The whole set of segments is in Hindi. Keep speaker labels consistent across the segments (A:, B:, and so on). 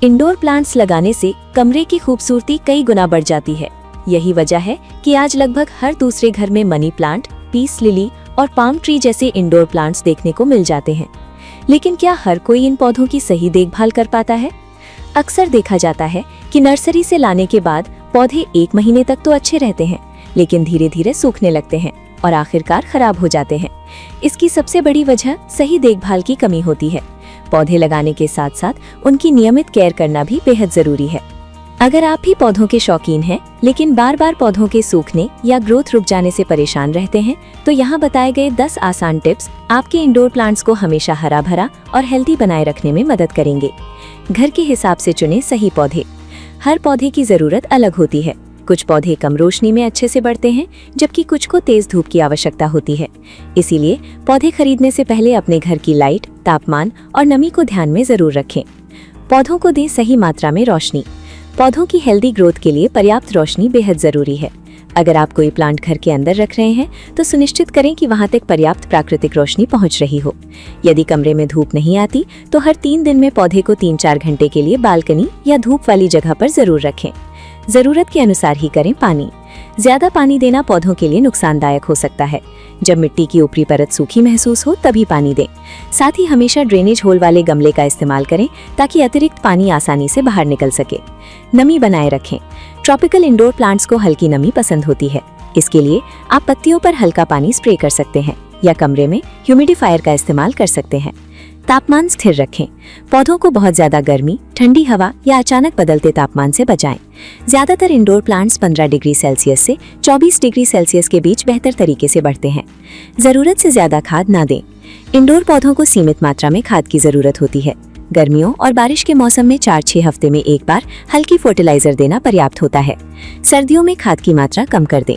A: इंडोर प्लांट्स लगाने से कमरे की खूबसूरती कई गुना बढ़ जाती है। यही वजह है कि आज लगभग हर दूसरे घर में मनी प्लांट, पीस लिली और पाम ट्री जैसे इंडोर प्लांट्स देखने को मिल जाते हैं। लेकिन क्या हर कोई इन पौधों की सही देखभाल कर पाता है? अक्सर देखा जाता है कि नर्सरी से लाने के बाद पौधे 1 महीने तक तो अच्छे रहते हैं, लेकिन धीरे धीरे सूखने लगते हैं और आखिरकार खराब हो जाते हैं। इसकी सबसे बड़ी वजह सही देखभाल की कमी होती है। पौधे लगाने के साथ साथ उनकी नियमित केयर करना भी बेहद जरूरी है। अगर आप भी पौधों के शौकीन हैं, लेकिन बार बार पौधों के सूखने या ग्रोथ रुक जाने से परेशान रहते हैं, तो यहाँ बताए गए 10 आसान टिप्स आपके इंडोर प्लांट्स को हमेशा हरा भरा और हेल्दी बनाए रखने में मदद करेंगे। घर के हिसाब से चुने सही पौधे। हर पौधे की जरूरत अलग होती है। कुछ पौधे कम रोशनी में अच्छे से बढ़ते हैं, जबकि कुछ को तेज धूप की आवश्यकता होती है। इसीलिए पौधे खरीदने से पहले अपने घर की लाइट, तापमान और नमी को ध्यान में जरूर रखें। पौधों को दें सही मात्रा में रोशनी। पौधों की हेल्दी ग्रोथ के लिए पर्याप्त रोशनी बेहद जरूरी है। अगर आप कोई प्लांट घर के अंदर रख रहे हैं, तो सुनिश्चित करें कि वहां तक पर्याप्त प्राकृतिक रोशनी पहुंच रही हो। यदि कमरे में धूप नहीं आती, तो हर 3 दिन में पौधे को 3-4 घंटे के लिए बालकनी या धूप वाली जगह पर जरूर रखें। जरूरत के अनुसार ही करें पानी। ज्यादा पानी देना पौधों के लिए नुकसानदायक हो सकता है। जब मिट्टी की ऊपरी परत सूखी महसूस हो तभी पानी दें। साथ ही हमेशा ड्रेनेज होल वाले गमले का इस्तेमाल करें, ताकि अतिरिक्त पानी आसानी से बाहर निकल सके। नमी बनाए रखें। ट्रॉपिकल इंडोर प्लांट्स को हल्की नमी पसंद होती है। इसके लिए आप पत्तियों पर हल्का पानी स्प्रे कर सकते हैं या कमरे में ह्यूमिडिफायर का इस्तेमाल कर सकते हैं। तापमान स्थिर रखें। पौधों को बहुत ज्यादा गर्मी, ठंडी हवा या अचानक बदलते तापमान से बचाएं। ज्यादातर इंडोर प्लांट्स 15 डिग्री सेल्सियस से 24 डिग्री सेल्सियस के बीच बेहतर तरीके से बढ़ते हैं। जरूरत से ज्यादा खाद ना दें। इंडोर पौधों को सीमित मात्रा में खाद की जरूरत होती है। गर्मियों और बारिश के मौसम में 4-6 हफ्ते में एक बार हल्की फर्टिलाइजर देना पर्याप्त होता है। सर्दियों में खाद की मात्रा कम कर दें।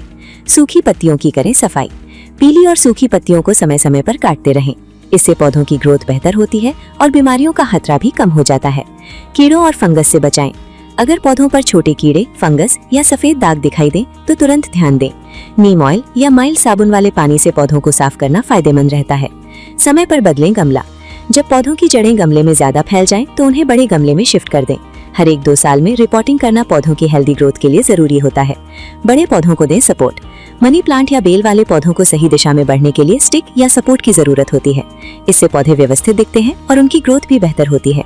A: सूखी पत्तियों की करें सफाई। पीली और सूखी पत्तियों को समय समय पर काटते रहें। इससे पौधों की ग्रोथ बेहतर होती है और बीमारियों का खतरा भी कम हो जाता है। कीड़ों और फंगस से बचाएं। अगर पौधों पर छोटे कीड़े, फंगस या सफेद दाग दिखाई दें, तो तुरंत ध्यान दें। नीम ऑयल या माइल्ड साबुन वाले पानी से पौधों को साफ करना फायदेमंद रहता है। समय पर बदलें गमला। जब पौधों की जड़ें गमले में ज्यादा फैल जाएं, तो उन्हें बड़े गमले में शिफ्ट कर दें। हर 1-2 साल में रिपोर्टिंग करना पौधों की हेल्दी ग्रोथ के लिए जरूरी होता है। बड़े पौधों को दें सपोर्ट। मनी प्लांट या बेल वाले पौधों को सही दिशा में बढ़ने के लिए स्टिक या सपोर्ट की जरूरत होती है। इससे पौधे व्यवस्थित दिखते हैं और उनकी ग्रोथ भी बेहतर होती है।